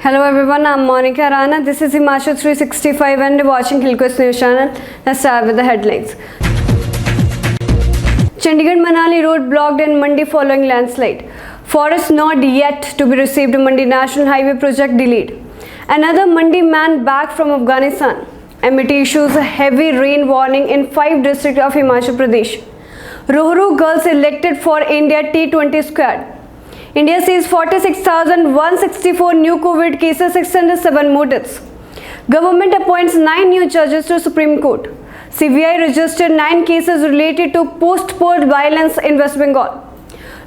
Hello everyone, I'm Monica Rana. This is Himanshu 365 and you're watching Hillquest News Channel. Let's start with the headlines. Chandigarh-Manali road blocked in Mandi following landslide. Forest not yet to be received. Mandi National Highway project delayed. Another Mandi man back from Afghanistan. MIT issues a heavy rain warning in 5 districts of Himachal Pradesh. Rohru girls elected for India T20 squad. India sees 46,164 new COVID cases, 607 more deaths. Government appoints 9 new judges to Supreme Court. CBI registered 9 cases related to post-port violence in West Bengal.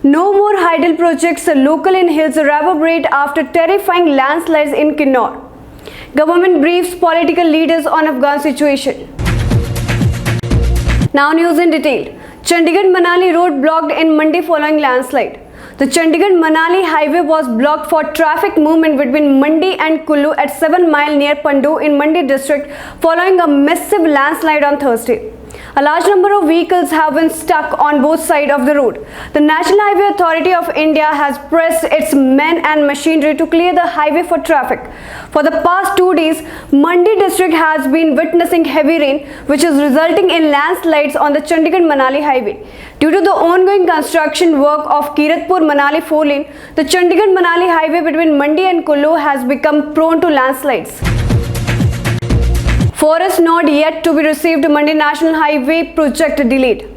No more hydel projects local in hills reverberate after terrifying landslides in Kinnaur. Government briefs political leaders on Afghan situation. Now news in detail. Chandigarh-Manali road blocked in Mandi following landslide. The Chandigarh-Manali highway was blocked for traffic movement between Mandi and Kullu at 7 Mile near Pandu in Mandi district following a massive landslide on Thursday. A large number of vehicles have been stuck on both sides of the road. The National Highway Authority of India has pressed its men and machinery to clear the highway for traffic. For the past 2 days, Mandi district has been witnessing heavy rain, which is resulting in landslides on the Chandigarh-Manali highway. Due to the ongoing construction work of Kiratpur-Manali 4-lane, the Chandigarh-Manali highway between Mandi and Kullu has become prone to landslides. Forest not yet to be received. Mandi National Highway project delayed.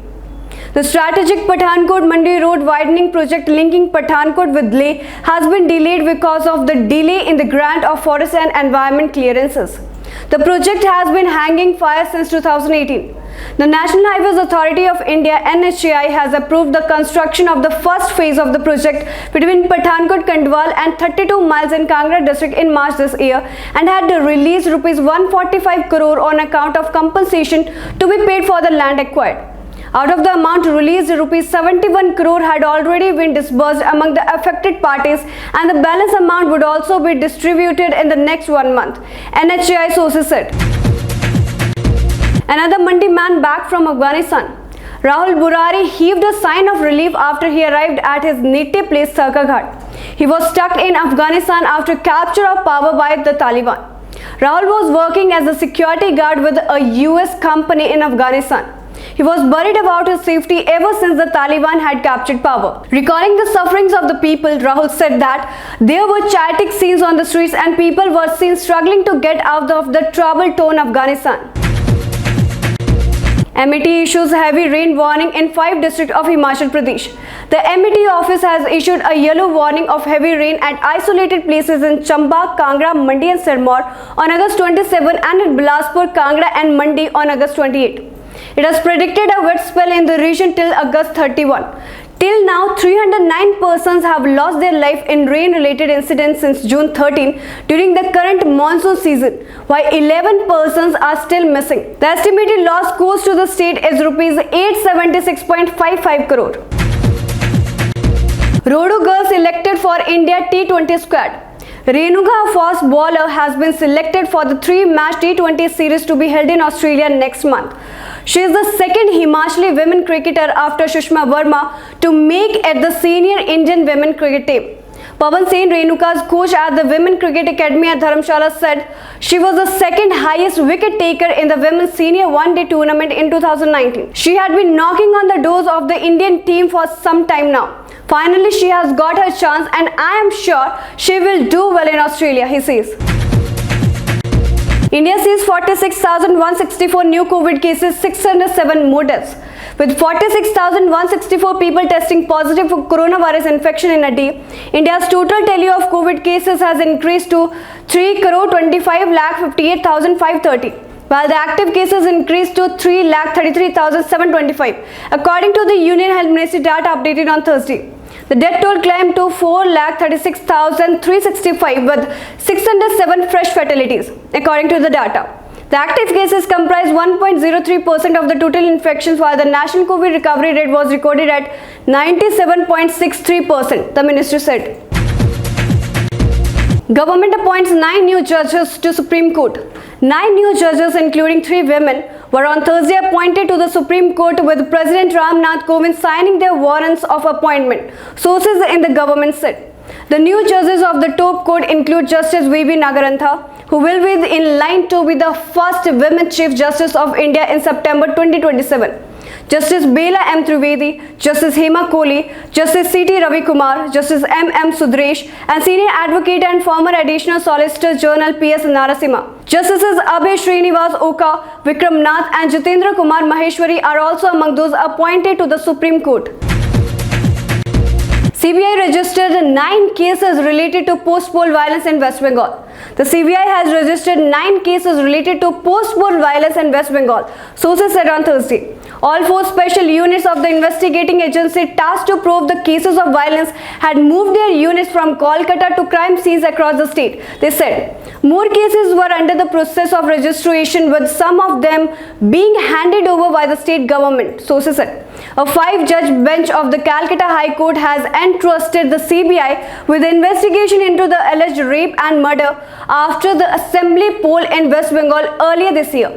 The strategic Pathankot-Mandi road widening project linking Pathankot with Leh has been delayed because of the delay in the grant of forest and environment clearances. The project has been hanging fire since 2018. The National Highways Authority of India (NHAI) has approved the construction of the first phase of the project between Pathankot, Kandwal and 32 miles in Kangra district in March this year and had released Rs 145 crore on account of compensation to be paid for the land acquired. Out of the amount released, Rs 71 crore had already been disbursed among the affected parties and the balance amount would also be distributed in the next 1 month, NHAI sources said. Another Mandi man back from Afghanistan. Rahul Burari heaved a sign of relief after he arrived at his native place Sarkaghat. He was stuck in Afghanistan after capture of power by the Taliban. Rahul was working as a security guard with a US company in Afghanistan. He was worried about his safety ever since the Taliban had captured power. Recalling the sufferings of the people, Rahul said that there were chaotic scenes on the streets and people were seen struggling to get out of the trouble-torn Afghanistan. MIT issues heavy rain warning in 5 districts of Himachal Pradesh. The MIT office has issued a yellow warning of heavy rain at isolated places in Chamba, Kangra, Mandi and Sirmaur on August 27 and at Bilaspur, Kangra and Mandi on August 28. It has predicted a wet spell in the region till August 31. Till now, 309 persons have lost their life in rain-related incidents since June 13 during the current monsoon season, while 11 persons are still missing. The estimated loss cost to the state is Rs 876.55 crore. Rohru girls elected for India T20 squad. Renuka, a fast bowler, has been selected for the 3-match T20 series to be held in Australia next month. She is the second Himachali women cricketer after Sushma Verma to make it the senior Indian women cricket team. Pawan Sen, Renuka's coach at the Women Cricket Academy at Dharamshala, said she was the second highest wicket taker in the women's senior one-day tournament in 2019. She had been knocking on the doors of the Indian team for some time now. Finally, she has got her chance and I am sure she will do well in Australia, he says. India sees 46,164 new COVID cases, 607 more deaths. With 46,164 people testing positive for coronavirus infection in a day, India's total tally of COVID cases has increased to 3,25,58,530, while the active cases increased to 3,33,725, according to the Union Health Ministry data updated on Thursday. The death toll climbed to 4,36,365 with 607 fresh fatalities, according to the data. The active cases comprise 1.03% of the total infections, while the national COVID recovery rate was recorded at 97.63%, the ministry said. Government appoints 9 new judges to Supreme Court. 9 new judges, including 3 women, were on Thursday appointed to the Supreme Court, with President Ram Nath Kovind signing their warrants of appointment, sources in the government said. The new judges of the top court include Justice V.B. Nagarantha, who will be in line to be the first women Chief Justice of India in September 2027. Justice Bela M. Trivedi, Justice Hema Kohli, Justice C.T. Ravi Kumar, Justice M.M. Sudresh, and Senior Advocate and former Additional Solicitor General P.S. Narasimha. Justices Abhay Srinivas Oka, Vikram Nath, and Jitendra Kumar Maheshwari are also among those appointed to the Supreme Court. CBI registered 9 cases related to post-poll violence in West Bengal. The CBI has registered 9 cases related to post-poll violence in West Bengal, sources said on Thursday. All 4 special units of the investigating agency tasked to probe the cases of violence had moved their units from Kolkata to crime scenes across the state. They said more cases were under the process of registration, with some of them being handed over by the state government, sources said. A 5-judge bench of the Calcutta High Court has entrusted the CBI with the investigation into the alleged rape and murder after the assembly poll in West Bengal earlier this year.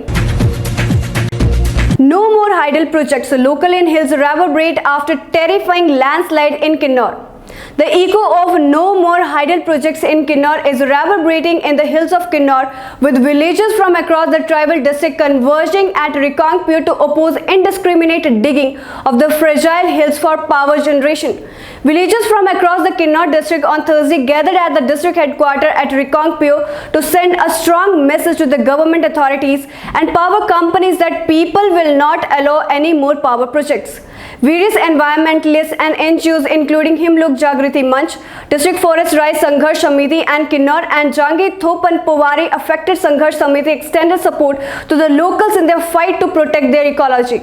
No more hydel projects. Local in hills reverberate after terrifying landslide in Kinnaur. The echo of no more hydel projects in Kinnaur is reverberating in the hills of Kinnaur, with villagers from across the tribal district converging at Riqangpur to oppose indiscriminate digging of the fragile hills for power generation. Villagers from across the Kinnaur district on Thursday gathered at the district headquarters at Riqangpur to send a strong message to the government authorities and power companies that people will not allow any more power projects. Various environmentalists and NGOs including Himlook Jagriti Manch, District Forest Rise Sangharsh Samiti and Kinnaur and Jangi Thopan Powari Affected Sangharsh Samiti extended support to the locals in their fight to protect their ecology.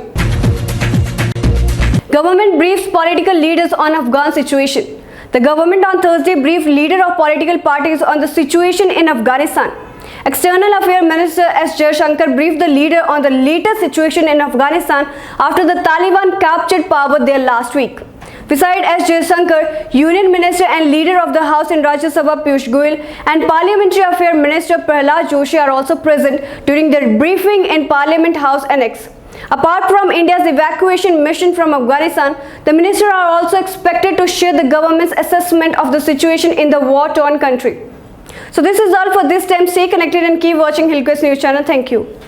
Government briefs political leaders on Afghan situation. The government on Thursday briefed leaders of political parties on the situation in Afghanistan. External Affairs Minister S. Jaishankar briefed the leader on the latest situation in Afghanistan after the Taliban captured power there last week. Besides S. Jaishankar, Union Minister and Leader of the House in Rajya Sabha Piyush Goyal and Parliamentary Affairs Minister Prahlad Joshi are also present during their briefing in Parliament House Annex. Apart from India's evacuation mission from Afghanistan, the ministers are also expected to share the government's assessment of the situation in the war-torn country. So this is all for this time. Stay connected and keep watching Hillquest News channel. Thank you.